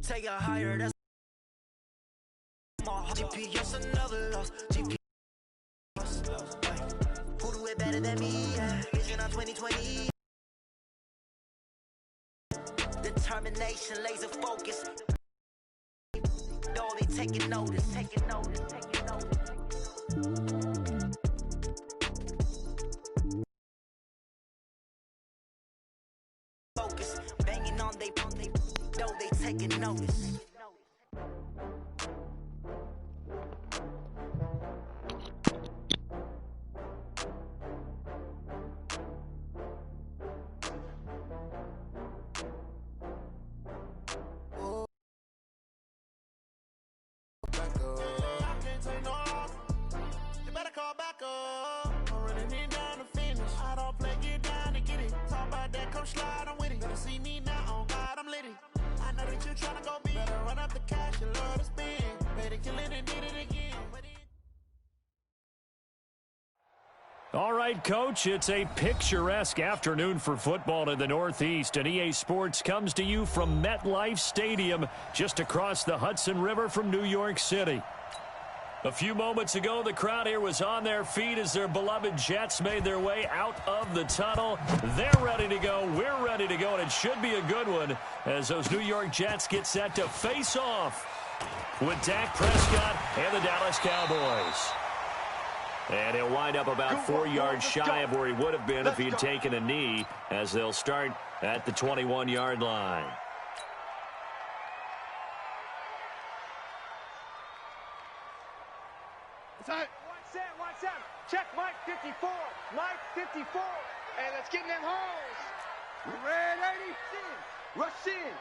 Take it higher, that's my GPS, another loss. GPS, who do it better than me? Yeah. Vision on 2020. Determination, laser focus. Though they taking notice, taking notice, taking notice. Focus, banging on they, though they taking notice. Slide, I'm with it. Better see me now, on God, I'm lit it. I know that you tryna go big. Better run up the cash, you love to spend. Better kill it and did it again. All right, Coach, it's a picturesque afternoon for football in the Northeast, and EA Sports comes to you from MetLife Stadium, just across the Hudson River from New York City. A few moments ago, the crowd here was on their feet as their beloved Jets made their way out of the tunnel. They're ready to go. We're ready to go, and it should be a good one as those New York Jets get set to face off with Dak Prescott and the Dallas Cowboys. And he'll wind up about 4 yards shy of where he would have been if he'd taken a knee, as they'll start at the 21-yard line. Watch out. Check Mike 54. Mike 54. And let's get in them holes. Red 80. Rush in.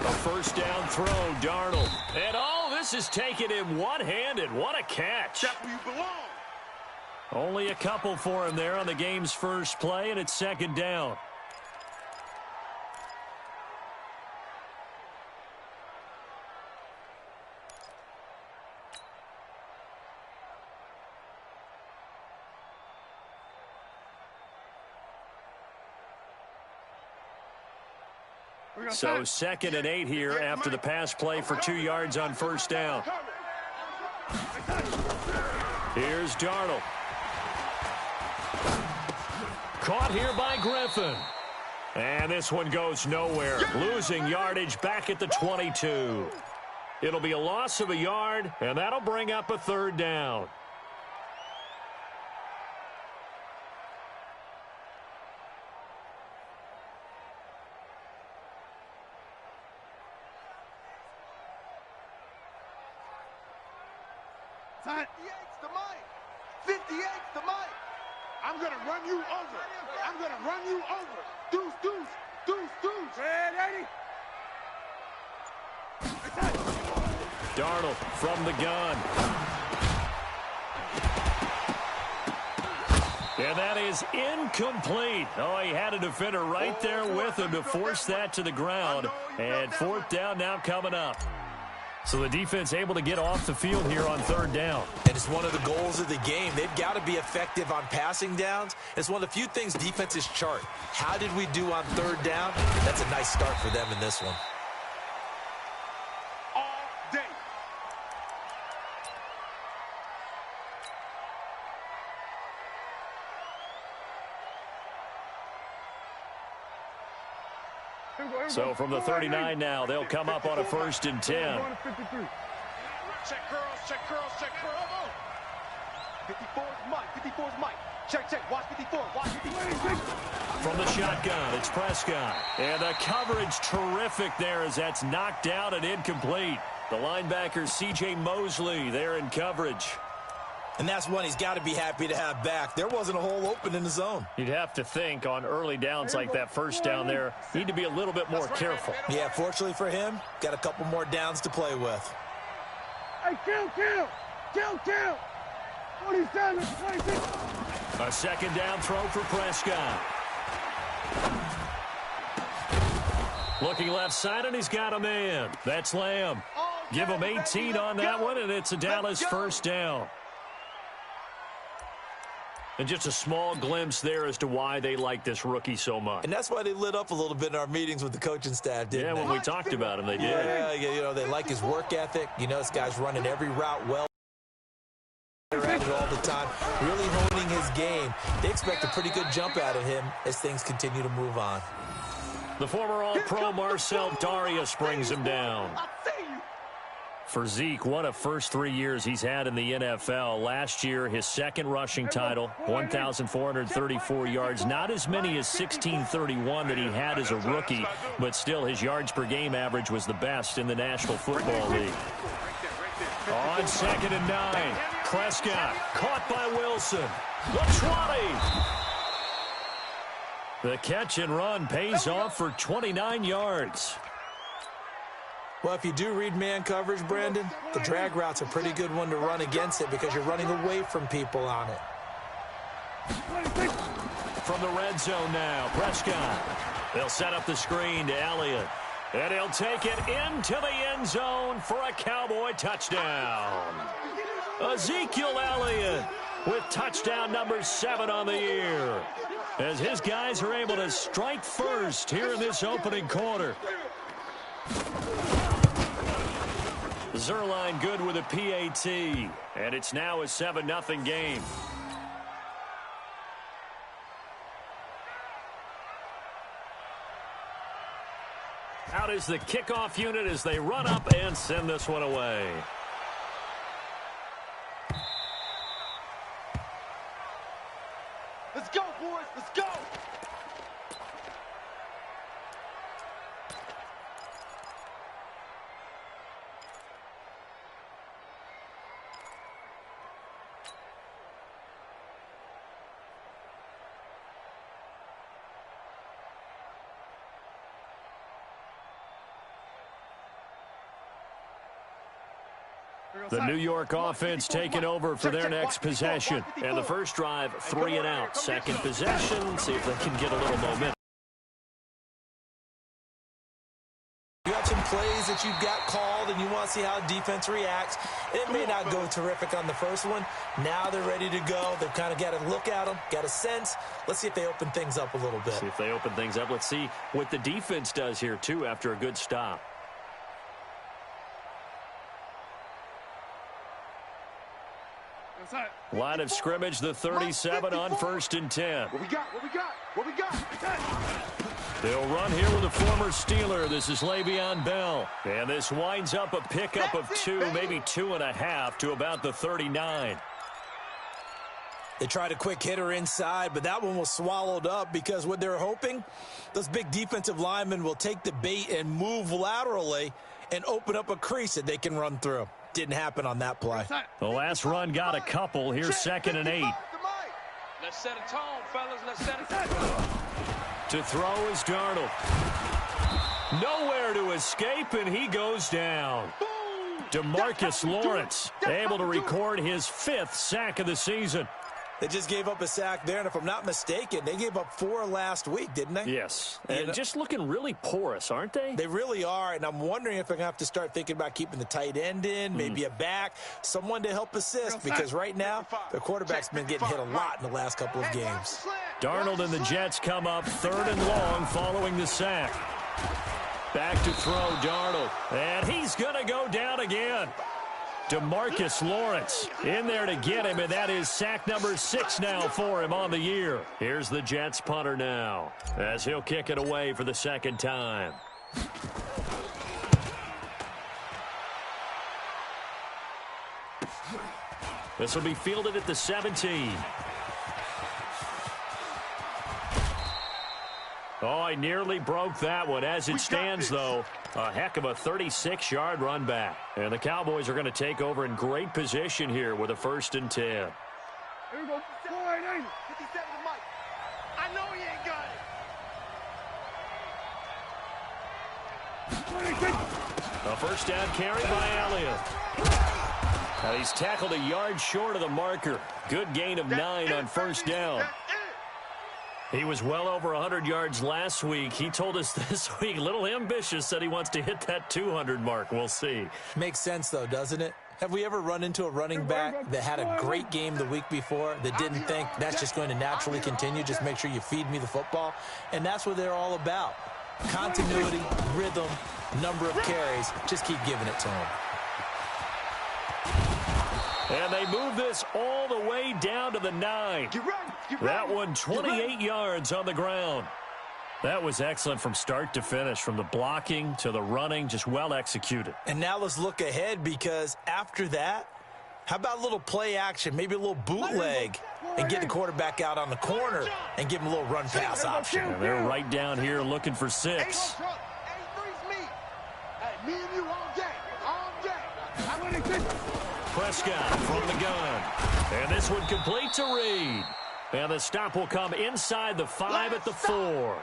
A first down throw, Darnold. And this is taken him one-handed. What a catch. That's where you belong. Only a couple for him there on the game's first play, and it's second down. So 2nd and 8 here after the pass play for 2 yards on first down. Here's Darnold. Caught here by Griffin. And this one goes nowhere. Losing yardage back at the 22. It'll be a loss of a yard, and that'll bring up a third down. The mic. 58's the mic. I'm going to run you over. I'm going to run you over. Deuce, deuce, deuce, deuce. Red 80. Darnold from the gun. And that is incomplete. Oh, he had a defender right there with him to force that to the ground. And fourth down now coming up. So the defense able to get off the field here on third down. And it's one of the goals of the game. They've got to be effective on passing downs. It's one of the few things defenses chart. How did we do on third down? That's a nice start for them in this one. All day. So from the 39 now, they'll come up on a 1st and 10. Check curls, check curls, check curls. 54's Mike, 54's Mike. Check, watch 54, watch 54. From the shotgun, it's Prescott. And the coverage terrific there as that's knocked out and incomplete. The linebacker, C.J. Mosley, there in coverage. And that's one he's got to be happy to have back. There wasn't a hole open in the zone. You'd have to think on early downs like that first down there, need to be a little bit more careful. Yeah, fortunately for him, got a couple more downs to play with. Hey, kill! 27, 26. A second down throw for Prescott. Looking left side, and he's got a man. That's Lamb. Give him 18 on that one, and it's a Dallas first down. And just a small glimpse there as to why they like this rookie so much. And that's why they lit up a little bit in our meetings with the coaching staff, didn't they? Yeah, when we talked about him, they did. Yeah, you know, they like his work ethic. You know, this guy's running every route well. At it all the time, really honing his game. They expect a pretty good jump out of him as things continue to move on. The former All-Pro Marcel Darius brings him down. For Zeke, what a first 3 years he's had in the NFL. Last year, his second rushing title, 1,434 yards. Not as many as 1,631 that he had as a rookie, but still his yards per game average was the best in the National Football League. On 2nd and 9, Prescott caught by Wilson. The 20. The catch and run pays off for 29 yards. Well, if you do read man coverage, Brandon, the drag route's a pretty good one to run against it because you're running away from people on it. From the red zone now, Prescott. They'll set up the screen to Elliott. And he'll take it into the end zone for a Cowboy touchdown. Ezekiel Elliott with touchdown number 7 on the year, as his guys are able to strike first here in this opening quarter. Zerline good with a PAT, and it's now a 7-0 game. Out is the kickoff unit as they run up and send this one away. Let's go, boys. Let's go. The New York offense taking over for their next possession. And the first drive, 3 and out. Second possession, see if they can get a little momentum. You have some plays that you've got called, and you want to see how defense reacts. It may not go terrific on the first one. Now they're ready to go. They've kind of got to look at them, got a sense. Let's see if they open things up a little bit. See if they open things up. Let's see what the defense does here, too, after a good stop. Line of scrimmage, the 37 on 1st and 10. What we got? What we got? What we got? They'll run here with a former Steeler. This is Le'Veon Bell. And this winds up a pickup of 2, maybe 2.5 to about the 39. They tried a quick hitter inside, but that one was swallowed up because what they're hoping, those big defensive linemen will take the bait and move laterally and open up a crease that they can run through. Didn't happen on that play. The last run got a couple. Here's 2nd and 8. Let's set a tone, fellas. Let's set a tone. To throw is Darnold. Nowhere to escape, and he goes down. DeMarcus Lawrence able to record his 5th sack of the season. They just gave up a sack there, and if I'm not mistaken, they gave up 4 last week, didn't they? Yes, and just looking really porous, aren't they? They really are, and I'm wondering if they're going to have to start thinking about keeping the tight end in, maybe a back, someone to help assist, because right now, their quarterback's been getting hit a lot in the last couple of games. Darnold and the Jets come up 3rd and long following the sack. Back to throw, Darnold, and he's going to go down again. DeMarcus Lawrence in there to get him, and that is sack number 6 now for him on the year. Here's the Jets punter now, as he'll kick it away for the 2nd time. This will be fielded at the 17. Oh, he nearly broke that one. As it stands, though, a heck of a 36-yard run back. And the Cowboys are going to take over in great position here with a 1st and 10. Here we go. 480. 57 to Mike. I know he ain't got it. A first down carry by Elliott. Now he's tackled a yard short of the marker. Good gain of 9 on 1st down. He was well over 100 yards last week. He told us this week, a little ambitious, said he wants to hit that 200 mark. We'll see. Makes sense, though, doesn't it? Have we ever run into a running back that had a great game the week before that didn't think that's just going to naturally continue? Just make sure you feed me the football. And that's what they're all about. Continuity, rhythm, number of carries. Just keep giving it to them. And they move this all the way down to the 9. That one 28 yards on the ground. That was excellent from start to finish, from the blocking to the running, just well executed. And now let's look ahead, because after that, how about a little play action, maybe a little bootleg, and get the quarterback out on the corner and give him a little run pass option. And they're right down here looking for 6. Hey, me and you all day. Prescott from the gun. And this one complete to Reed. And the stop will come inside the 5 at the 4.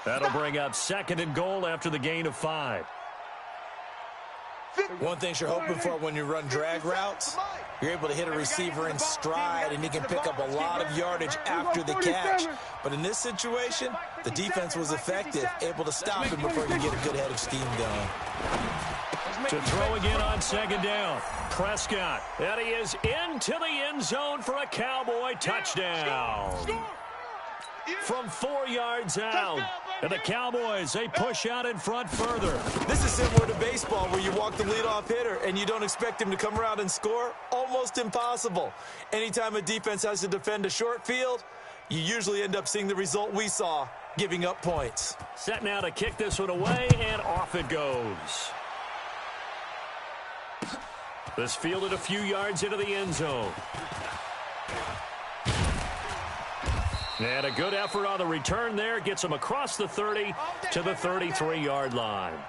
That'll bring up 2nd and goal after the gain of 5. One thing you're hoping for when you run drag routes, you're able to hit a receiver in stride, and he can pick up a lot of yardage after the catch. But in this situation, the defense was effective, able to stop him before he could get a good head of steam going. To throw again on 2nd down. Prescott. And he is into the end zone for a Cowboy touchdown. From 4 yards out. And the Cowboys, they push out in front further. This is similar to baseball, where you walk the leadoff hitter and you don't expect him to come around and score. Almost impossible. Anytime a defense has to defend a short field, you usually end up seeing the result we saw, giving up points. Set now to kick this one away, and off it goes. This fielded a few yards into the end zone. And a good effort on the return there. Gets him across the 30 to the 33-yard line.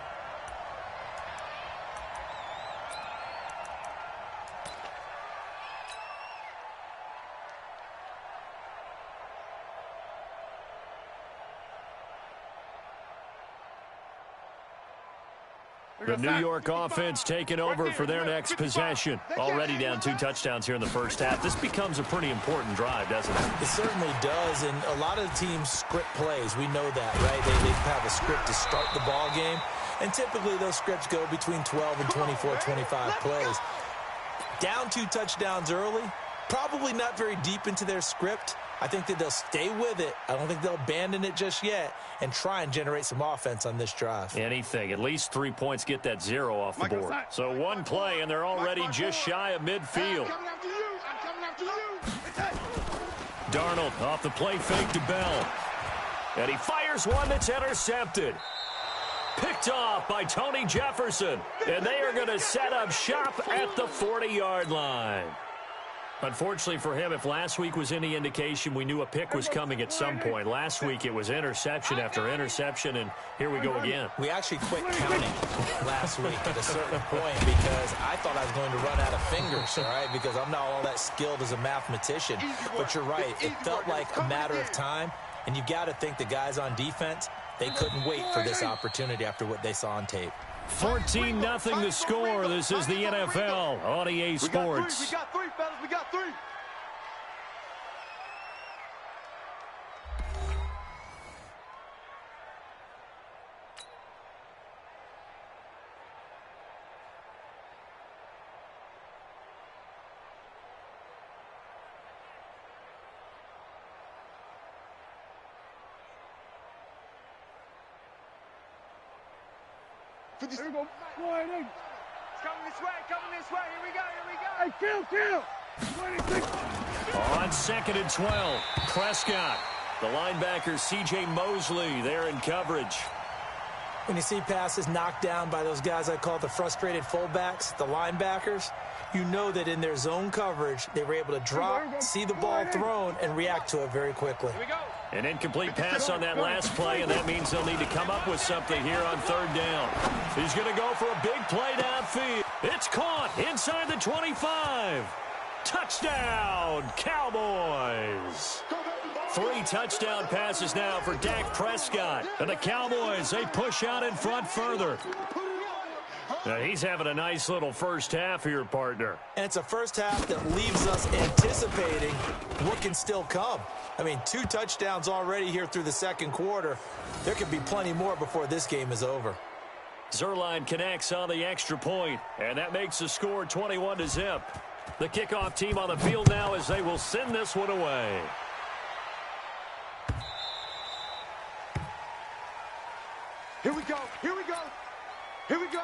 The New York offense taking over for their next possession. Already down 2 touchdowns here in the first half. This becomes a pretty important drive, doesn't it? It certainly does, and a lot of teams script plays. We know that, right? They have a script to start the ball game, and typically those scripts go between 12 and 24, 25 plays. Down 2 touchdowns early, probably not very deep into their script. I think that they'll stay with it. I don't think they'll abandon it just yet and try and generate some offense on this drive. Anything. At least 3 points get that 0 off the board. So one play, and they're already just shy of midfield. Darnold off the play fake to Bell. And he fires one that's intercepted. Picked off by Tony Jefferson. And they are going to set up shop at the 40-yard line. Unfortunately for him, if last week was any indication, we knew a pick was coming at some point. Last week it was interception after interception, and here we go again. We actually quit counting last week at a certain point because I thought I was going to run out of fingers, all right, because I'm not all that skilled as a mathematician. But you're right. It felt like a matter of time, and you've got to think the guys on defense, they couldn't wait for this opportunity after what they saw on tape. 14-0 the score. This is the NFL on EA Sports. We got 3, fellas. We got 3. Here we go. It's coming this way. Here we go. Hey, kill. On 2nd and 12, Prescott. The linebacker, C.J. Mosley, there in coverage. When you see passes knocked down by those guys I call the frustrated fullbacks, the linebackers, you know that in their zone coverage, they were able to drop, see the ball thrown, and react to it very quickly. Here we go. An incomplete pass on that last play, and that means they'll need to come up with something here on 3rd down. He's going to go for a big play downfield. It's caught inside the 25. Touchdown, Cowboys. 3 touchdown passes now for Dak Prescott. And the Cowboys, they push out in front further. Now, he's having a nice little first half here, partner. And it's a first half that leaves us anticipating what can still come. I mean, 2 touchdowns already here through the 2nd quarter. There could be plenty more before this game is over. Zerline connects on the extra point, and that makes the score 21-0. The kickoff team on the field now as they will send this one away. Here we go. Here we go. Here we go.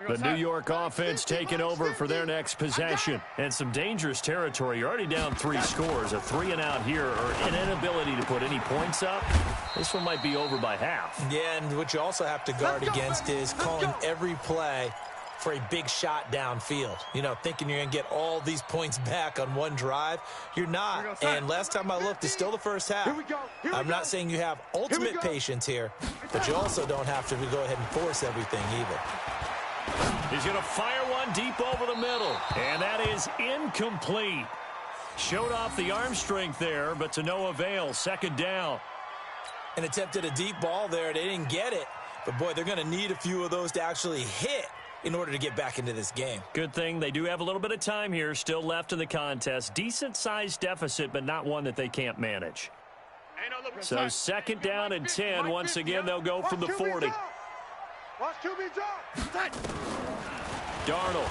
The New York offense taking over for their next possession. And some dangerous territory. You're already down 3 scores. A 3-and-out here or an inability to put any points up. This one might be over by half. Yeah, and what you also have to guard against is calling every play for a big shot downfield. You know, thinking you're going to get all these points back on one drive. You're not. And last time I looked, it's still the first half. I'm not saying you have ultimate patience here, but you also don't have to go ahead and force everything either. He's going to fire one deep over the middle. And that is incomplete. Showed off the arm strength there, but to no avail. Second down. And attempted a deep ball there. They didn't get it. But, boy, they're going to need a few of those to actually hit in order to get back into this game. Good thing they do have a little bit of time here still left in the contest. Decent-sized deficit, but not one that they can't manage. So second down and 10. Once again, they'll go from the 40. Watch QB drop. Darnold.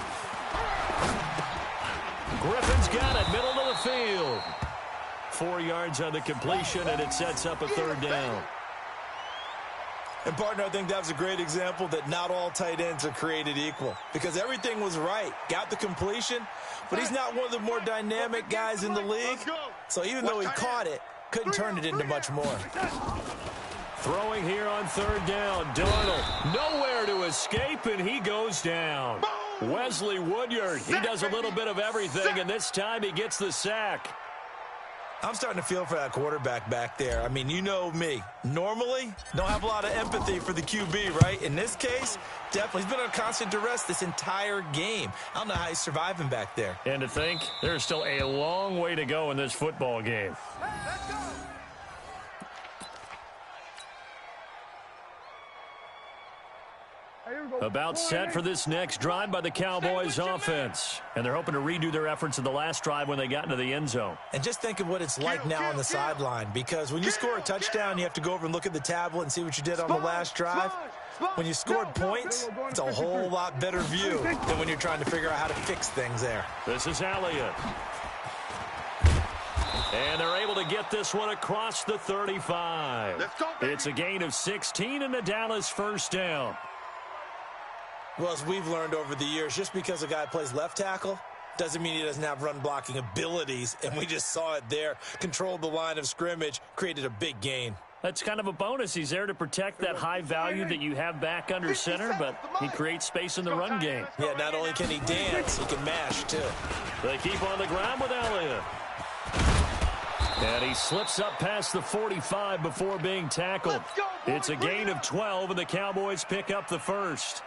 Griffin's got it, middle of the field. 4 yards on the completion, and it sets up a third down. And, partner, I think that was a great example that not all tight ends are created equal. Because everything was right. Got the completion, but he's not one of the more dynamic guys in the league. So even though he caught it, couldn't turn it into much more. Throwing here on third down. Darnold nowhere to escape, and he goes down. Wesley Woodyard, he does a little bit of everything, and this time he gets the sack. I'm starting to feel for that quarterback back there. I mean, you know me. Normally, don't have a lot of empathy for the QB, right? In this case, definitely. He's been on constant duress this entire game. I don't know how he's surviving back there. And to think, there's still a long way to go in this football game. Let's go. About set for this next drive by the Cowboys offense. And they're hoping to redo their efforts in the last drive when they got into the end zone. And just think of what it's like now on the sideline, because when you score a touchdown, you have to go over and look at the tablet and see what you did on the last drive. When you scored points, it's a whole lot better view than when you're trying to figure out how to fix things there. This is Elliott. And they're able to get this one across the 35. It's a gain of 16 and a Dallas first down. Well, as we've learned over the years, just because a guy plays left tackle doesn't mean he doesn't have run-blocking abilities, and we just saw it there. Controlled the line of scrimmage, created a big gain. That's kind of a bonus. He's there to protect that high value that you have back under center, but he creates space in the run game. Yeah, not only can he dance, he can mash, too. They keep on the ground with Elliott. And he slips up past the 45 before being tackled. It's a gain of 12, and the Cowboys pick up the first.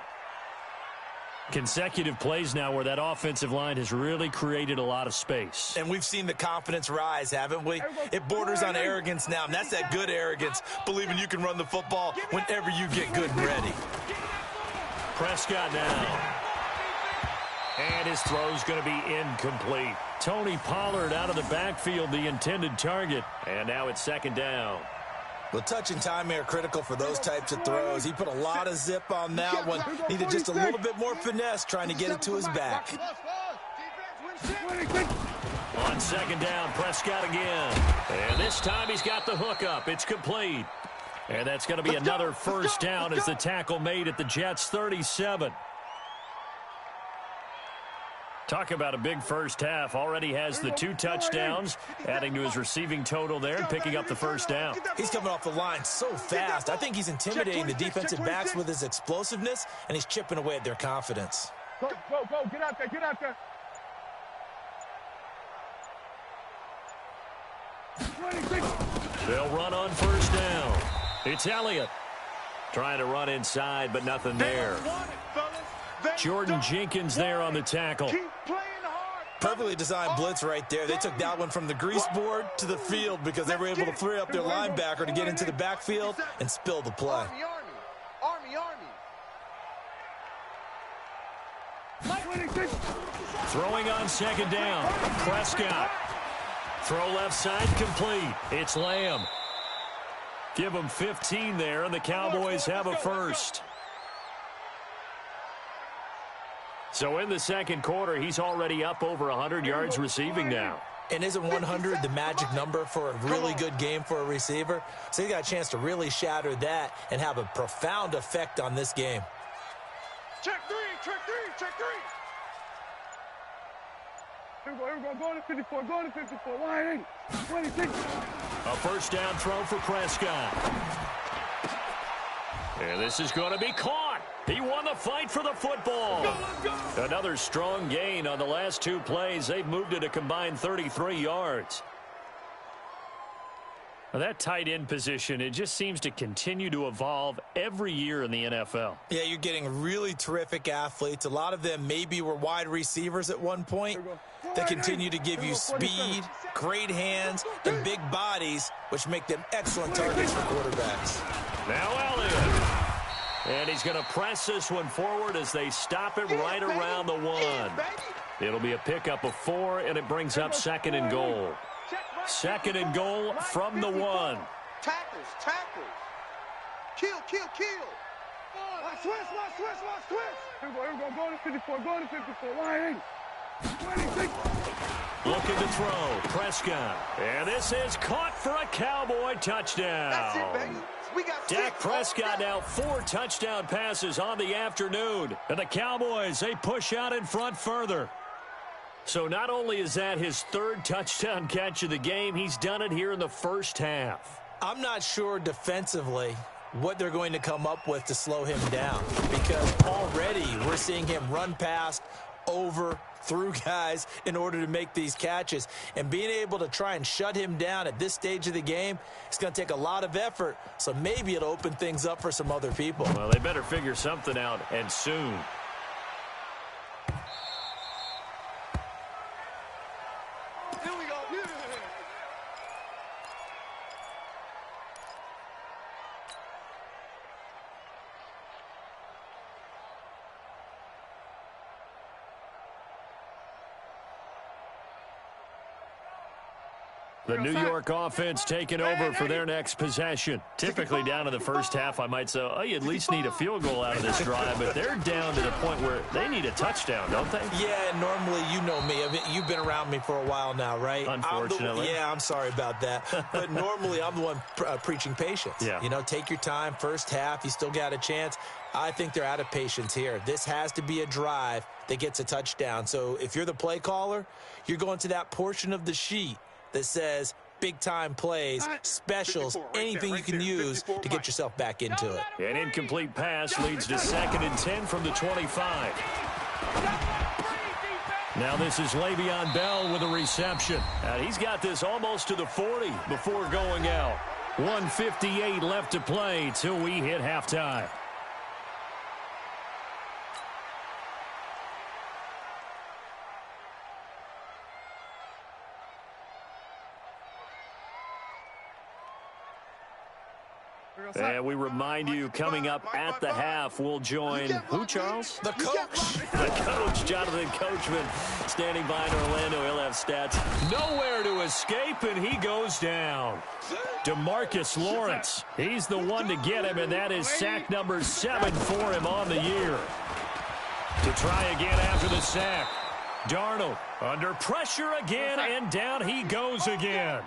Consecutive plays now where that offensive line has really created a lot of space. And we've seen the confidence rise, haven't we? It borders on arrogance now, and that's that good arrogance, believing you can run the football whenever you get good and ready. Prescott now. And his throw's going to be incomplete. Tony Pollard out of the backfield, the intended target. And now it's second down. Well, touch and timing are critical for those types of throws. He put a lot of zip on that one. Needed just a little bit more finesse trying to get it to his back. On second down, Prescott again. And this time he's got the hook up. It's complete. And that's going to be another first down as the tackle made at the Jets' 37. Talk about a big first half. Already has the 2 touchdowns, adding to his receiving total there and picking up the first down. He's coming off the line so fast. I think he's intimidating the defensive backs with his explosiveness, and he's chipping away at their confidence. Go, get out there, get out there. They'll run on first down. It's Elliott. Trying to run inside, but nothing there. Jordan Jenkins there on the tackle. Perfectly designed blitz right there. They took that one from the grease board to the field because they were able to free up their linebacker to get into the backfield and spill the play. Army. Throwing on second down. Prescott. Throw left side complete. It's Lamb. Give him 15 there, and the Cowboys have a first. So in the second quarter, he's already up over 100 yards receiving now. And isn't 100 the magic number for a really good game for a receiver? So he got a chance to really shatter that and have a profound effect on this game. Check three. Here we go, going to 54, wide 26. A first down throw for Prescott. And this is going to be caught. He won the fight for the football. Let's go. Another strong gain on the last two plays. They've moved it a combined 33 yards. Well, that tight end position, it just seems to continue to evolve every year in the NFL. Yeah, you're getting really terrific athletes. A lot of them maybe were wide receivers at one point. They continue to give you speed, great hands, and big bodies, which make them excellent targets for quarterbacks. Now Elliott. And he's going to press this one forward as they stop it right around the one. It'll be a pickup of 4, and it brings up second and goal. Second and goal from the 1. Tackles. Kill. Watch twist. Here we go, going to 54, wide 26. Looking to throw. Prescott. And this is caught for a Cowboy touchdown. That's it, baby. We got Dak Prescott now 4 touchdown passes on the afternoon. And the Cowboys, they push out in front further. So not only is that his 3rd touchdown catch of the game, he's done it here in the first half. I'm not sure defensively what they're going to come up with to slow him down, because already we're seeing him run past, over, through guys in order to make these catches. And being able to try and shut him down at this stage of the game, it's going to take a lot of effort. So maybe it'll open things up for some other people. Well, they better figure something out, and soon. Here we go. The New York offense taking over for their next possession. Typically down in the first half, I might say, oh, you at least need a field goal out of this drive, but they're down to the point where they need a touchdown, don't they? Yeah, normally, you know me. I mean, you've been around me for a while now, right? Unfortunately. I'm sorry about that. But normally, I'm the one preaching patience. Yeah. You know, take your time. First half, you still got a chance. I think they're out of patience here. This has to be a drive that gets a touchdown. So if you're the play caller, you're going to that portion of the sheet that says big-time plays, specials, anything you can use to get yourself back into it. An incomplete pass leads to 2nd and 10 from the 25. Now this is Le'Veon Bell with a reception. And he's got this almost to the 40 before going out. 1:58 left to play till we hit halftime. And we remind you, coming up at the half, we'll join who, Charles? The coach. The coach, Jonathan Coachman, standing by in Orlando. He'll have stats. Nowhere to escape, and he goes down. DeMarcus Lawrence, he's the one to get him, and that is sack number 7 for him on the year. To try again after the sack. Darnold under pressure again, and down he goes again.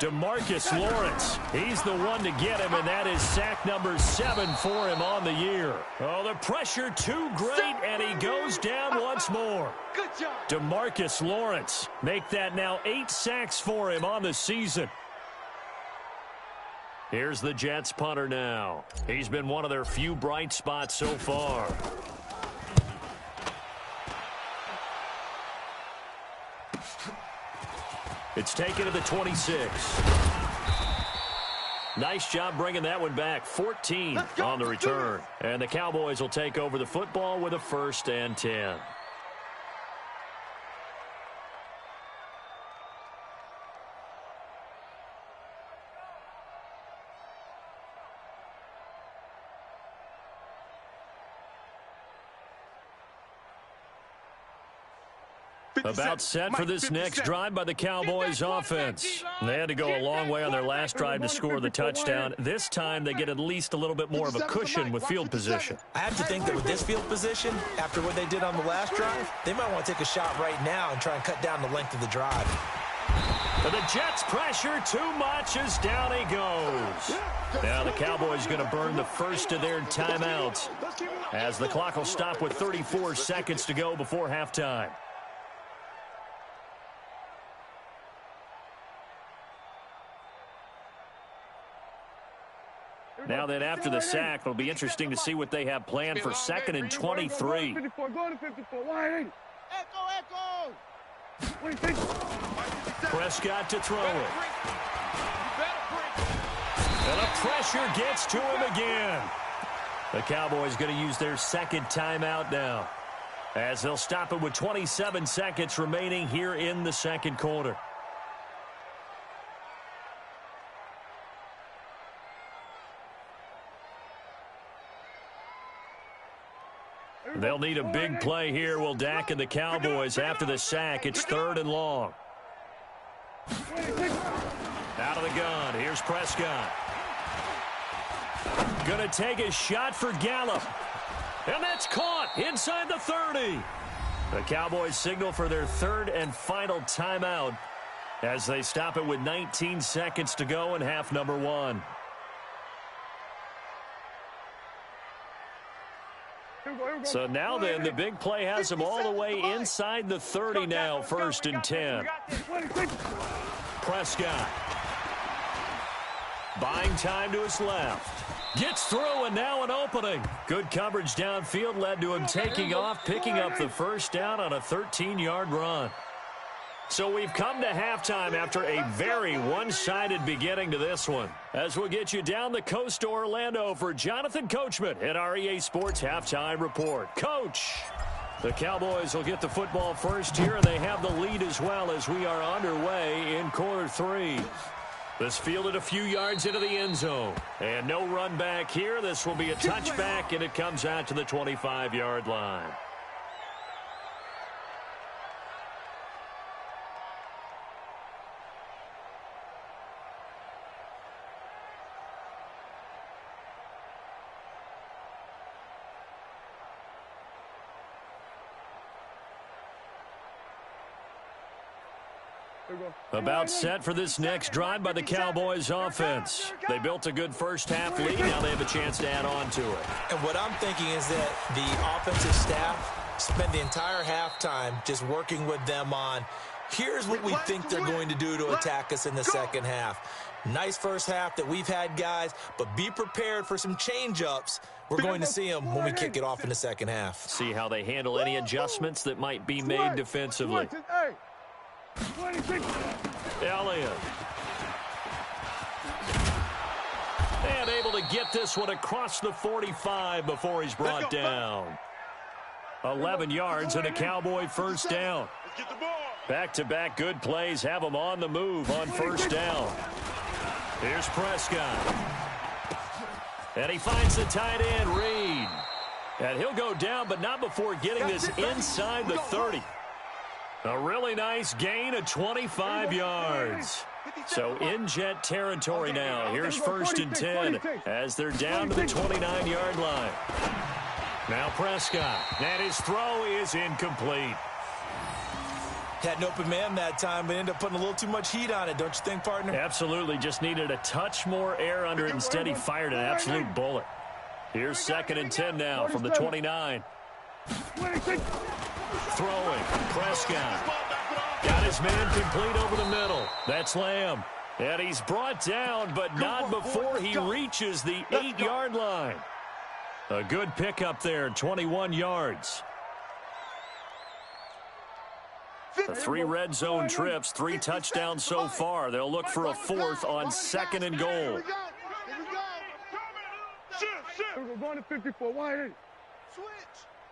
DeMarcus Lawrence, he's the one to get him, and that is sack number 7 for him on the year. Oh, the pressure too great, and he goes down once more. Good job. DeMarcus Lawrence, make that now 8 sacks for him on the season. Here's the Jets punter now. He's been one of their few bright spots so far. It's taken to the 26. Nice job bringing that one back. 14 on the return. And the Cowboys will take over the football with a 1st and 10. About set for this next drive by the Cowboys offense. They had to go a long way on their last drive to score the touchdown. This time they get at least a little bit more of a cushion with field position. I have to think that with this field position, after what they did on the last drive, they might want to take a shot right now and try and cut down the length of the drive. But the Jets pressure too much as down he goes. Now the Cowboys going to burn the first of their timeouts as the clock will stop with 34 seconds to go before halftime. Now then, after the sack, it'll be interesting to see what they have planned for 2nd and 23. Go to 54. 180. Echo. Prescott to throw it. And the pressure gets to him again. The Cowboys going to use their second timeout now, as they'll stop it with 27 seconds remaining here in the second quarter. They'll need a big play here, will Dak and the Cowboys. After the sack, it's 3rd and long. Out of the gun, here's Prescott. Gonna take a shot for Gallup. And that's caught inside the 30. The Cowboys signal for their 3rd and final timeout as they stop it with 19 seconds to go in half number 1. So now then, the big play has them all the way inside the 30 now, 1st and 10. Prescott. Buying time to his left. Gets through, and now an opening. Good coverage downfield led to him taking off, picking up the first down on a 13-yard run. So we've come to halftime after a very one-sided beginning to this one. As we'll get you down the coast to Orlando for Jonathan Coachman at our EA Sports Halftime Report. Coach, the Cowboys will get the football first here, and they have the lead as well as we are underway in quarter 3. This fielded a few yards into the end zone. And no run back here. This will be a touchback, and it comes out to the 25-yard line. About set for this next drive by the Cowboys offense. They built a good first half lead. Now they have a chance to add on to it. And what I'm thinking is that the offensive staff spent the entire halftime just working with them on, here's what we think they're going to do to attack us in the second half. Nice first half that we've had, guys, but be prepared for some change-ups. We're going to see them when we kick it off in the second half. See how they handle any adjustments that might be made defensively. Elliott. And able to get this one across the 45 before he's brought down. 11 yards and a Cowboy first down. Back-to-back good plays have them on the move on first down. Here's Prescott. And he finds the tight end, Reed. And he'll go down, but not before getting this inside the 30. A really nice gain of 25 yards. So in Jet territory now. Here's 1st and 10 as they're down to the 29-yard line. Now Prescott. And his throw is incomplete. Had an open man that time, but ended up putting a little too much heat on it, don't you think, partner? Absolutely. Just needed a touch more air under it. Instead, he fired an absolute bullet. Here's 2nd and 10 now from the 29. Throwing. Prescott. Got his man complete over the middle. That's Lamb. And he's brought down, but not before he reaches the 8-yard line. A good pickup there, 21 yards. The 3 red zone trips, 3 touchdowns so far. They'll look for a 4th on 2nd and goal. Here we go. Going to 54. 180.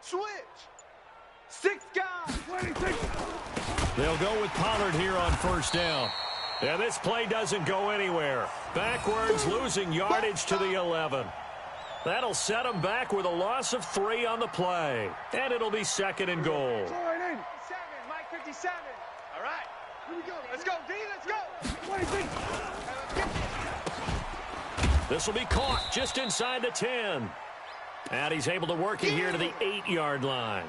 Switch. 6 guys. 26. They'll go with Pollard here on first down. And this play doesn't go anywhere. Backwards, losing yardage to the 11. That'll set them back with a loss of 3 on the play. And it'll be 2nd and goal. 27. All right. Here we go. Let's go, D. Let's go. 26. This will be caught just inside the 10. And he's able to work it here to the 8-yard line.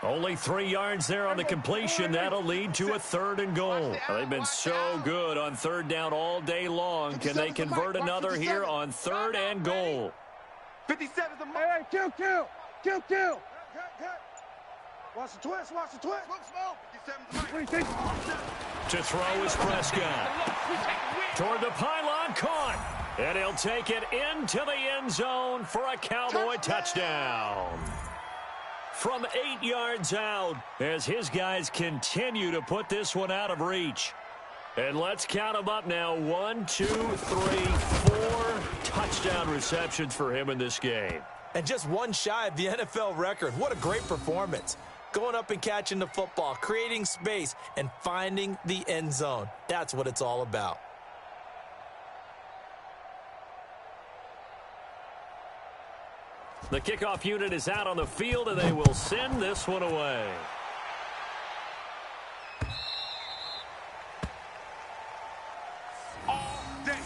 Only 3 yards there on the completion. That'll lead to a 3rd and goal. Well, they've been so good on 3rd down all day long. Can they convert another here on 3rd and goal? 57 is the mark. Hey, kill. Watch the twist. Smoke. 57 To throw is Prescott. Toward the pylon, caught. And he'll take it into the end zone for a Cowboy touchdown. From 8 yards out, as his guys continue to put this one out of reach. And let's count them up now. 1, 2, 3, 4 touchdown receptions for him in this game. And just one shy of the NFL record. What a great performance. Going up and catching the football, creating space, and finding the end zone. That's what it's all about. The kickoff unit is out on the field, and they will send this one away. all day.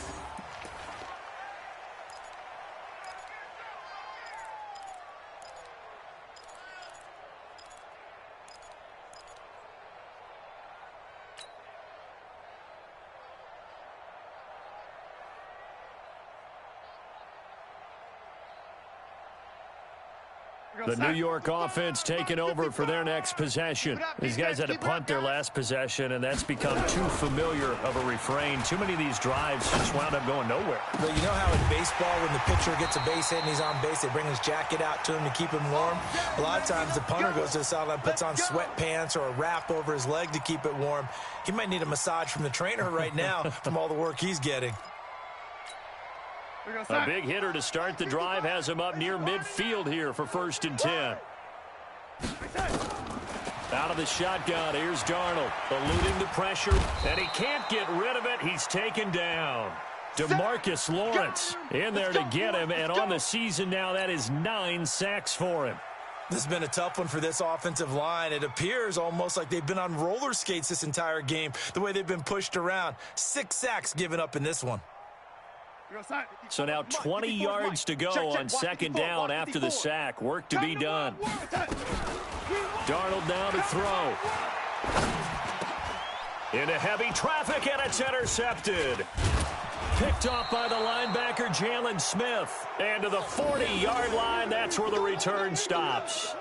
The New York offense taking over for their next possession. These guys had to punt their last possession, and that's become too familiar of a refrain. Too many of these drives just wound up going nowhere. Well, you know how in baseball, when the pitcher gets a base hit and he's on base, they bring his jacket out to him to keep him warm? A lot of times the punter goes to the sideline, puts on sweatpants or a wrap over his leg to keep it warm. He might need a massage from the trainer right now from all the work he's getting. A big hitter to start the drive has him up near midfield here for 1st and 10. Out of the shotgun, here's Darnold, eluding the pressure, and he can't get rid of it. He's taken down. DeMarcus Lawrence in there to get him, and on the season now, that is 9 sacks for him. This has been a tough one for this offensive line. It appears almost like they've been on roller skates this entire game, the way they've been pushed around. 6 sacks given up in this one. So now 20 yards to go on 2nd down after the sack. Work to be done. Darnold now to throw. Into heavy traffic, and it's intercepted. Picked off by the linebacker, Jalen Smith. And to the 40-yard line, that's where the return stops.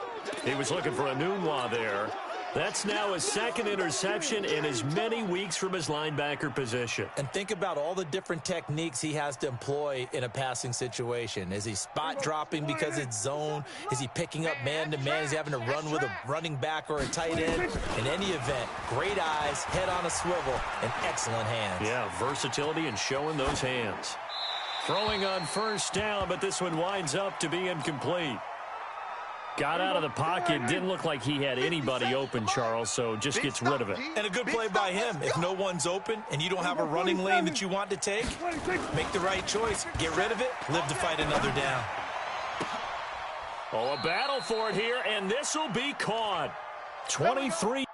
He was looking for a Nunwa there. That's now his 2nd interception in as many weeks from his linebacker position. And think about all the different techniques he has to employ in a passing situation. Is he spot dropping because it's zone? Is he picking up man-to-man? Is he having to run with a running back or a tight end? In any event, great eyes, head on a swivel, and excellent hands. Yeah, versatility and showing those hands. Throwing on 1st down, but this one winds up to be incomplete. Got out of the pocket. Didn't look like he had anybody open, Charles, so just gets rid of it. And a good play by him. If no one's open and you don't have a running lane that you want to take, make the right choice. Get rid of it. Live to fight another down. Oh, a battle for it here, and this will be caught. 23.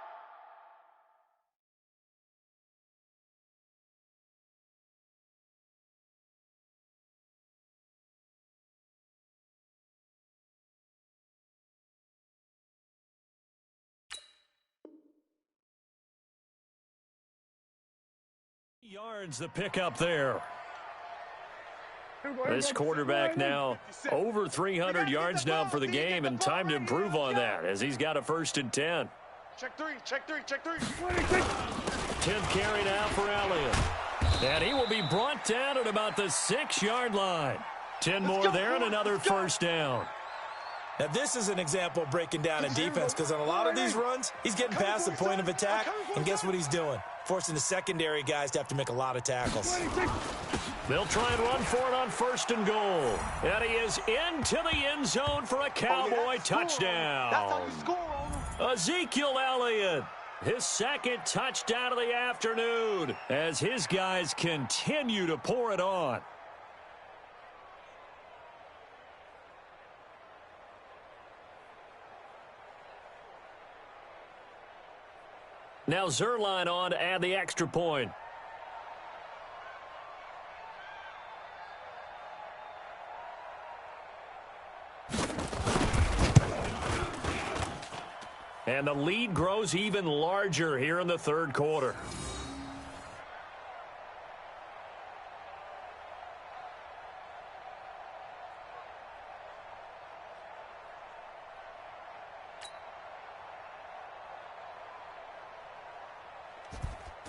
Yards the pickup there. This quarterback now over 300 yards now for the game, and time to improve on that as he's got a 1st and 10. Check three. 10th carry now for Elliott. And he will be brought down at about the 6-yard line. 10 more there and another 1st down. Now, this is an example of breaking down a defense, because on a lot of these runs, he's getting past the point of attack, and guess what he's doing? Forcing the secondary guys to have to make a lot of tackles. They'll try and run for it on 1st and goal. And he is into the end zone for a Cowboy touchdown. Ezekiel Elliott, his 2nd touchdown of the afternoon, as his guys continue to pour it on. Now Zerline on to add the extra point. And the lead grows even larger here in the third quarter.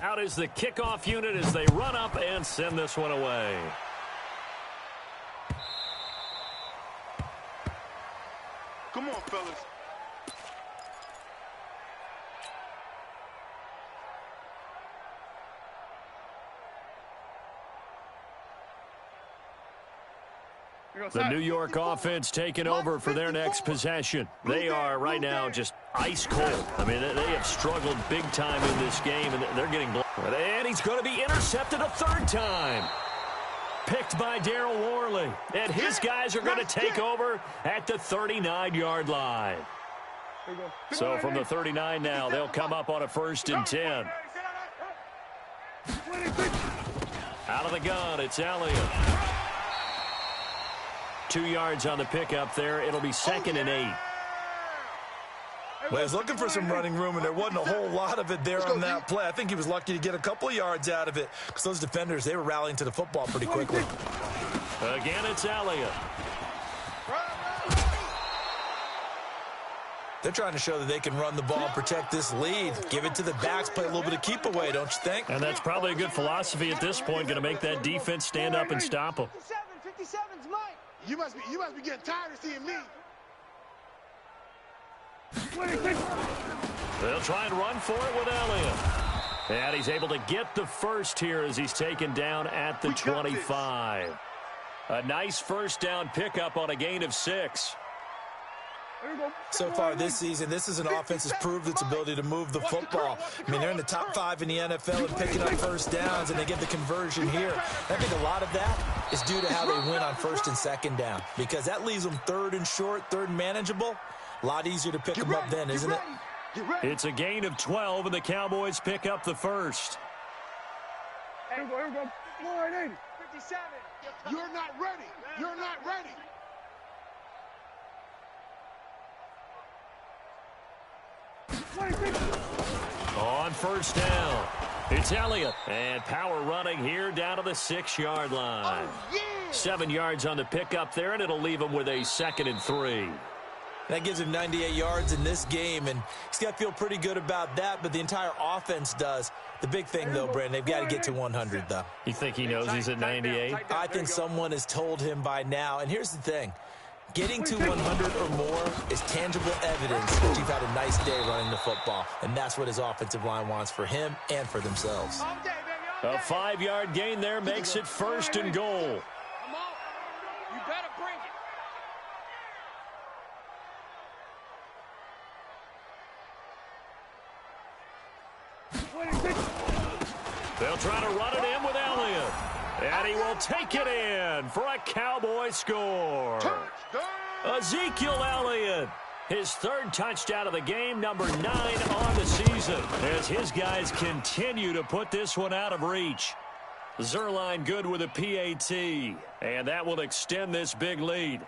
Out is the kickoff unit as they run up and send this one away. Come on, fellas. The New York offense taking over for their next possession. They are right now just ice cold. I mean, they have struggled big time in this game, and they're getting blown. And he's going to be intercepted a third time. Picked by Darryl Worley. And his guys are going to take over at the 39-yard line. So from the 39 now, they'll come up on a 1st and 10. Out of the gun, it's Elliott. 2 yards on the pickup there. It'll be 2nd and 8. Well, he's looking for some running room, and there wasn't a whole lot of it there on that play. I think he was lucky to get a couple of yards out of it because those defenders, they were rallying to the football pretty quickly. Again, it's Elliott. They're trying to show that they can run the ball and protect this lead. Give it to the backs, play a little bit of keep away, don't you think? And that's probably a good philosophy at this point, going to make that defense stand up and stop them. 57's mine. You must be getting tired of seeing me. They'll try and run for it with Elliott. And he's able to get the first here as he's taken down at the 25. A nice first down pickup on a gain of 6. So far this season, this is an offense that's proved its ability to move the football. I mean, they're in the top 5 in the NFL and picking up first downs, and they get the conversion here. I think a lot of that is due to how they win on 1st and 2nd down, because that leaves them 3rd and short, 3rd and manageable. A lot easier to pick them up then, isn't it? It's a gain of 12, and the Cowboys pick up the first. Here we go. 57. You're not ready. You're not ready. On first down, it's Elliott. And power running here down to the 6-yard line. 7 yards on the pickup there, and it'll leave him with a 2nd and 3. That gives him 98 yards in this game, and he's got to feel pretty good about that, but the entire offense does. The big thing, though, Brandon, they've got to get to 100, though. You think he knows he's at 98? I think someone has told him by now, and here's the thing. Getting to 100 or more is tangible evidence that you've had a nice day running the football, and that's what his offensive line wants for him and for themselves. A 5-yard gain there makes it 1st and goal. Come on. You better bring it. They'll try to run it in with Elliott. And he will take it in for a Cowboy score. Ezekiel Elliott, his 3rd touchdown of the game, number 9 on the season, as his guys continue to put this one out of reach. Zerline good with a PAT, and that will extend this big lead.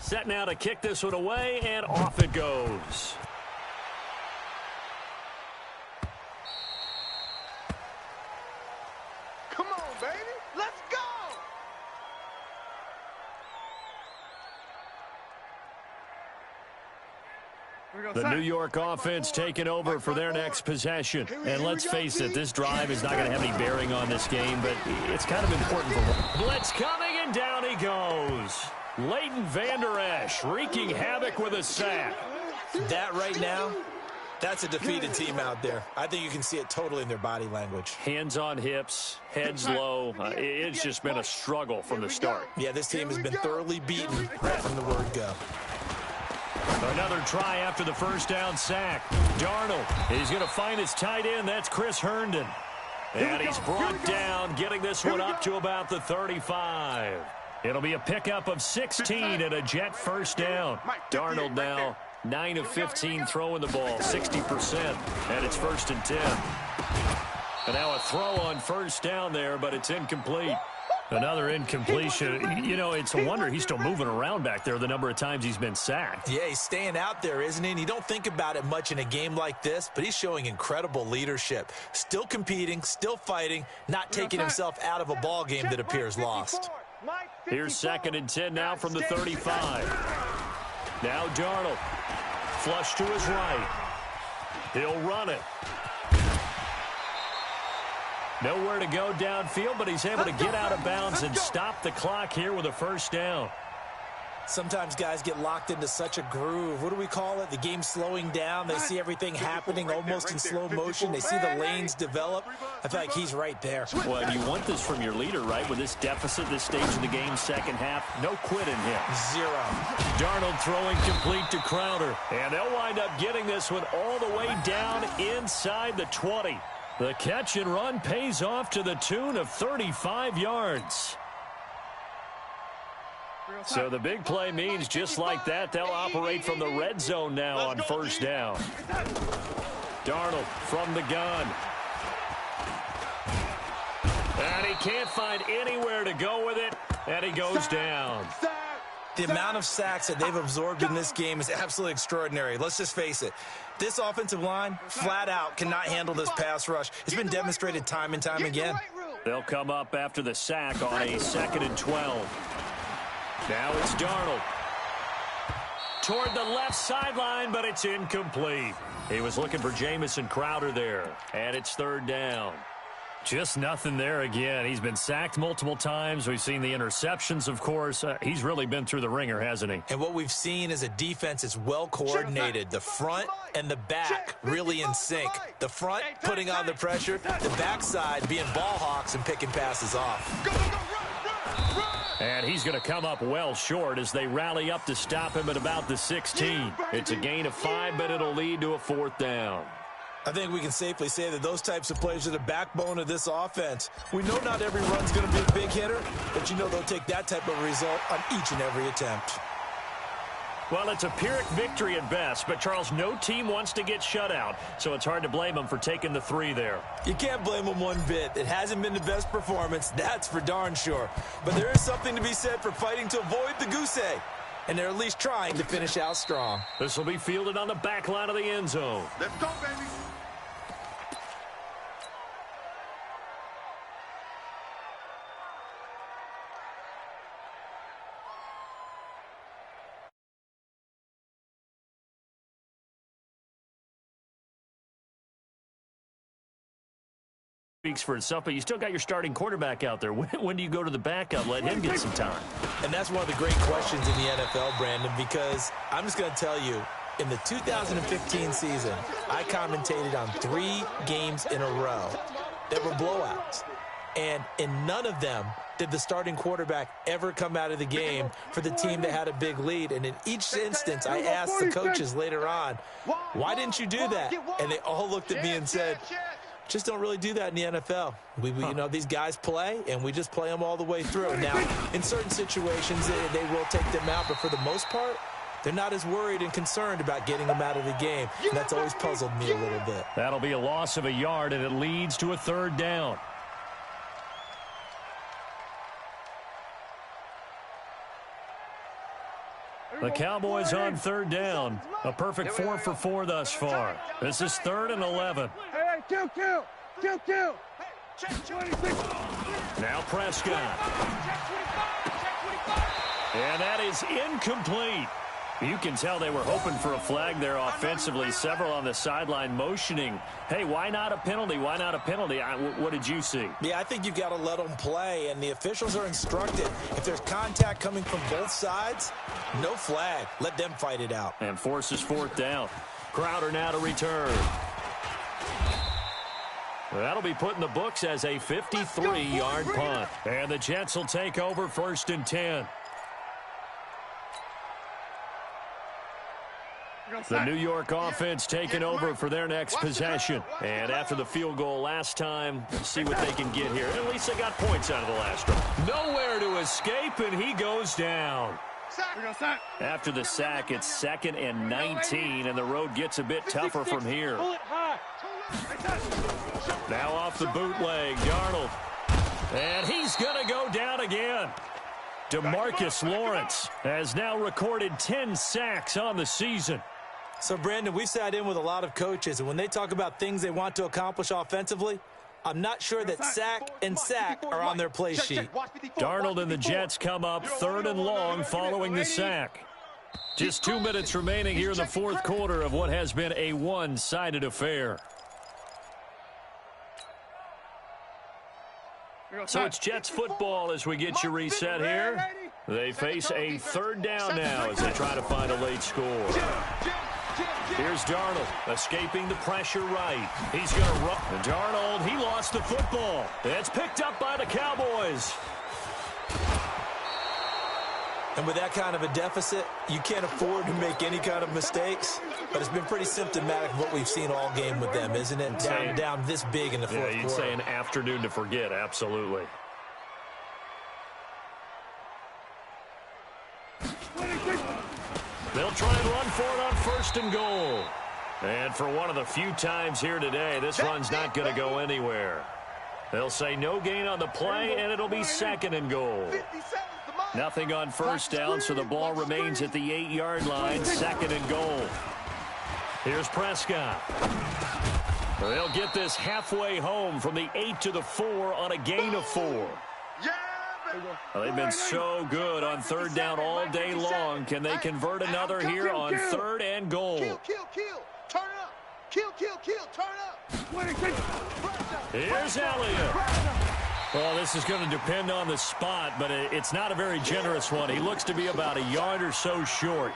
Set now to kick this one away, and off it goes. Come on, baby. Let's go. The New York offense taking over for their next possession. And let's face it, this drive is not going to have any bearing on this game, but it's kind of important for them. Blitz coming, and down he goes. Leighton Vander Esch wreaking havoc with a sack. That right now That's a defeated team out there. I think you can see it totally in their body language. Hands on hips, heads low. It's just been a struggle from the start. Yeah, this team has been thoroughly beaten right from the word go. Another try after the first down sack. Darnold, he's going to find his tight end. That's Chris Herndon. And he's brought down, getting this one up to about the 35. It'll be a pickup of 16 and a Jet first down. Darnold now 9 of 15 throwing the ball, 60%, and it's 1st and 10. And now a throw on first down there, but it's incomplete. Another incompletion. You know, it's a wonder he's still moving around back there the number of times he's been sacked. Yeah, he's staying out there, isn't he? And you don't think about it much in a game like this, but he's showing incredible leadership. Still competing, still fighting, not taking himself out of a ball game that appears lost. Here's 2nd and 10 now from the 35. Now Darnold. Flush to his right. He'll run it. Nowhere to go downfield, but he's able to get out of bounds and stop the clock here with a first down. Sometimes guys get locked into such a groove. What do we call it? The game slowing down. They see everything happening almost in slow motion. They see the lanes develop. I feel like he's right there. Well, you want this from your leader, right? With this deficit, this stage of the game, second half, no quitting him. 0. Darnold throwing complete to Crowder. And they'll wind up getting this one all the way down inside the 20. The catch and run pays off to the tune of 35 yards. So the big play means just like that, they'll operate from the red zone now on first down. Darnold from the gun. And he can't find anywhere to go with it, and he goes down. The amount of sacks that they've absorbed in this game is absolutely extraordinary. Let's just face it. This offensive line, flat out, cannot handle this pass rush. It's been demonstrated time and time again. They'll come up after the sack on a 2nd and 12. Now it's Darnold. Toward the left sideline, but it's incomplete. He was looking for Jamison Crowder there, and it's 3rd down. Just nothing there again. He's been sacked multiple times. We've seen the interceptions, of course. He's really been through the ringer, hasn't he? And what we've seen is a defense is well coordinated. The front and the back really in sync. The front putting on the pressure, the backside being ball hawks and picking passes off. And he's going to come up well short as they rally up to stop him at about the 16. It's a gain of 5, but it'll lead to a 4th down. I think we can safely say that those types of plays are the backbone of this offense. We know not every run's going to be a big hitter, but you know they'll take that type of result on each and every attempt. Well, it's a Pyrrhic victory at best, but, Charles, no team wants to get shut out, so it's hard to blame them for taking the 3 there. You can't blame them one bit. It hasn't been the best performance, that's for darn sure. But there is something to be said for fighting to avoid the goose egg, and they're at least trying to finish out strong. This will be fielded on the back line of the end zone. Let's go, baby. Speaks for itself, but you still got your starting quarterback out there. When do you go to the backup? Let him get some time. And that's one of the great questions in the NFL, Brandon, because I'm just going to tell you, in the 2015 season, I commentated on 3 games in a row that were blowouts. And in none of them did the starting quarterback ever come out of the game for the team that had a big lead. And in each instance, I asked the coaches later on, why didn't you do that? And they all looked at me and said, just don't really do that in the NFL. You know, these guys play, and we just play them all the way through. Now, in certain situations, they will take them out, but for the most part, they're not as worried and concerned about getting them out of the game. And that's always puzzled me a little bit. That'll be a loss of a yard, and it leads to a 3rd down. The Cowboys on 3rd down. A perfect 4 for 4 thus far. This is 3rd and 11. Hey, kill. Now Prescott. And that is incomplete. You can tell they were hoping for a flag there offensively. Several on the sideline motioning, hey, why not a penalty? Why not a penalty? What did you see? Yeah, I think you've got to let them play, and the officials are instructed. If there's contact coming from both sides, no flag. Let them fight it out. And forces 4th down. Crowder now to return. That'll be put in the books as a 53-yard punt. And the Jets will take over 1st and 10. The New York offense taking over for their next possession. And after the field goal last time, see what they can get here. At least they got points out of the last drive. Nowhere to escape, and he goes down. After the sack, it's 2nd and 19, and the road gets a bit tougher from here. Now off the bootleg, Darnold. And he's going to go down again. DeMarcus Lawrence has now recorded 10 sacks on the season. So, Brandon, we've sat in with a lot of coaches, and when they talk about things they want to accomplish offensively, I'm not sure that sack and sack are on their play sheet. Darnold and the Jets come up 3rd and long following the sack. Just 2 minutes remaining here in the 4th quarter of what has been a one-sided affair. So it's Jets football as we get you reset here. They face a 3rd down now as they try to find a late score. Here's Darnold escaping the pressure right. He's going to run. Darnold, he lost the football. It's picked up by the Cowboys. And with that kind of a deficit, you can't afford to make any kind of mistakes. But it's been pretty symptomatic of what we've seen all game with them, isn't it? Down this big in the 4th quarter. Yeah, you'd say an afternoon to forget, absolutely. They'll try and run for it on 1st and goal. And for one of the few times here today, this run's not going to go anywhere. They'll say no gain on the play, and it'll be 2nd and goal. Nothing on 1st down, so the ball remains at the 8-yard line, 2nd and goal. Here's Prescott. They'll get this halfway home from the 8 to the 4 on a gain of 4. Well, they've been so good on 3rd down all day long. Can they convert another here on 3rd and goal? Kill. Turn it up. Kill. Turn it up. Here's Elliott. Well, this is going to depend on the spot, but it's not a very generous one. He looks to be about a yard or so short.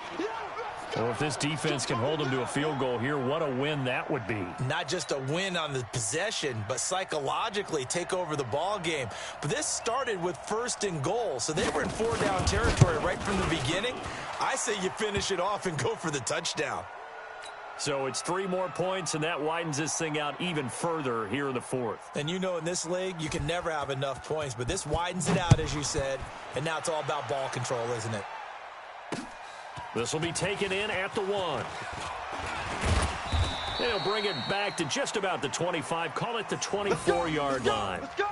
Well, if this defense can hold them to a field goal here, what a win that would be. Not just a win on the possession, but psychologically take over the ball game. But this started with 1st and goal, so they were in 4-down territory right from the beginning. I say you finish it off and go for the touchdown. So it's 3 more points, and that widens this thing out even further here in the 4th. And you know in this league, you can never have enough points, but this widens it out, as you said, and now it's all about ball control, isn't it? This will be taken in at the 1. They'll bring it back to just about the 25. Call it the 24-yard line. Let's go.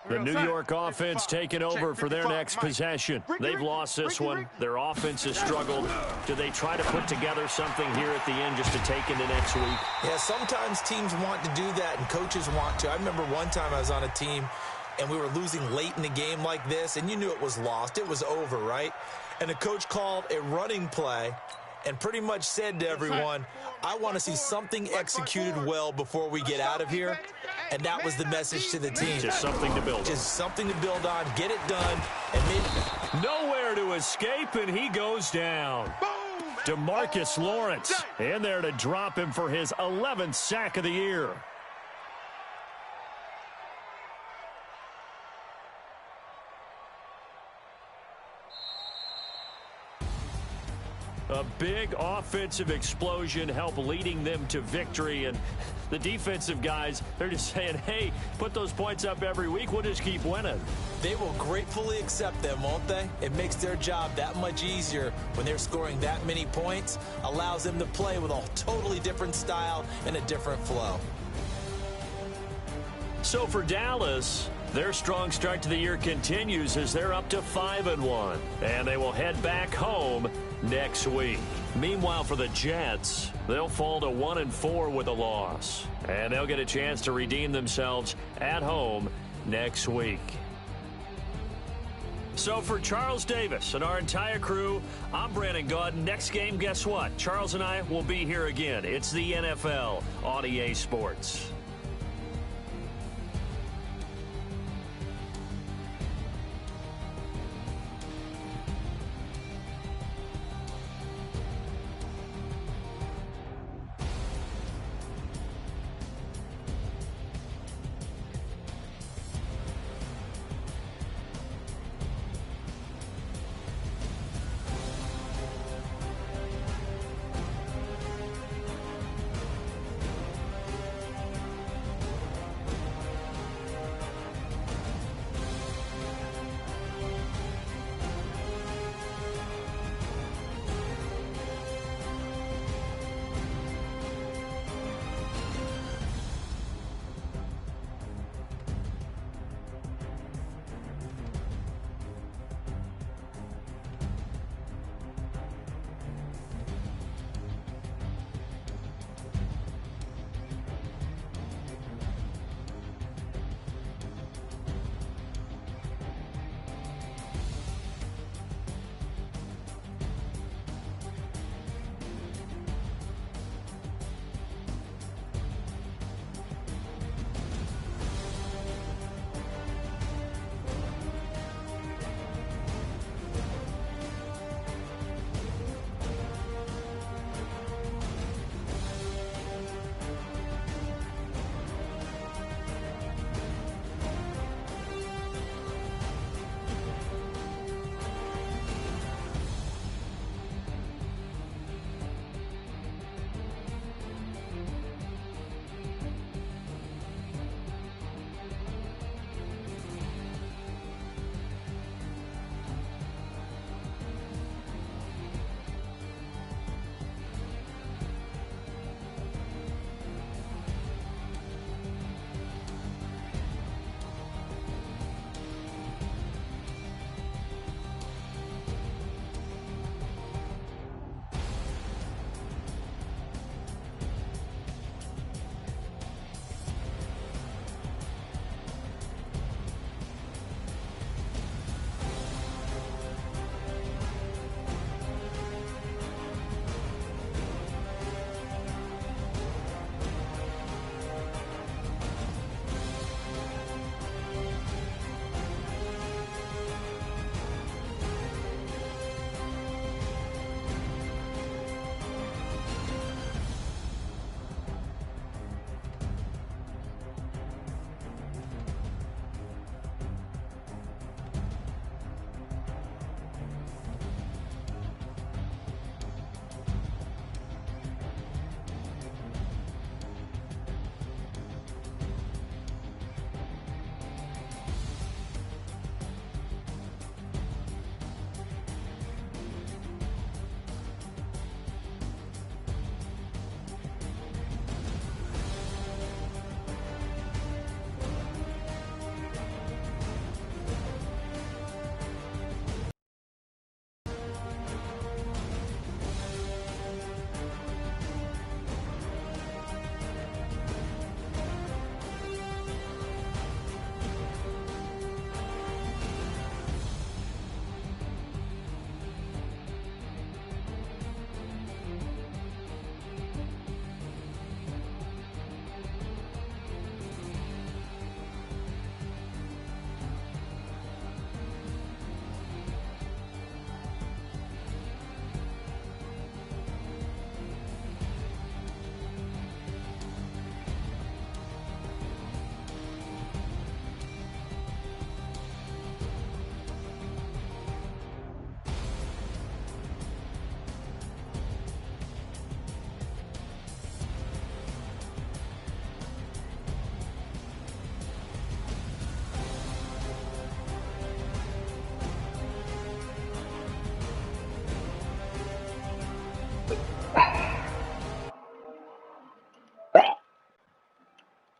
The New York offense taking over for their next possession. They've lost this one. Their offense has struggled. Do they try to put together something here at the end just to take into next week? Yeah, sometimes teams want to do that and coaches want to. I remember one time I was on a team and we were losing late in the game like this, and you knew it was lost. It was over, right? And the coach called a running play and pretty much said to everyone, I want to see something executed well before we get out of here. And that was the message to the team. Just something to build on. Just something to build on, get it done. And maybe nowhere to escape, and he goes down. DeMarcus Lawrence in there to drop him for his 11th sack of the year. A big offensive explosion helped leading them to victory, and the defensive guys, they're just saying, hey, put those points up every week, we'll just keep winning. They will gratefully accept them, won't they? It makes their job that much easier when they're scoring that many points, allows them to play with a totally different style and a different flow. So for Dallas, their strong start to the year continues as they're up to 5-1, and they will head back home next week. Meanwhile, for the Jets, they'll fall to 1-4 with a loss, and they'll get a chance to redeem themselves at home next week. So for Charles Davis and our entire crew, I'm Brandon Gaudin. Next game, guess what? Charles and I will be here again. It's the NFL on EA Sports.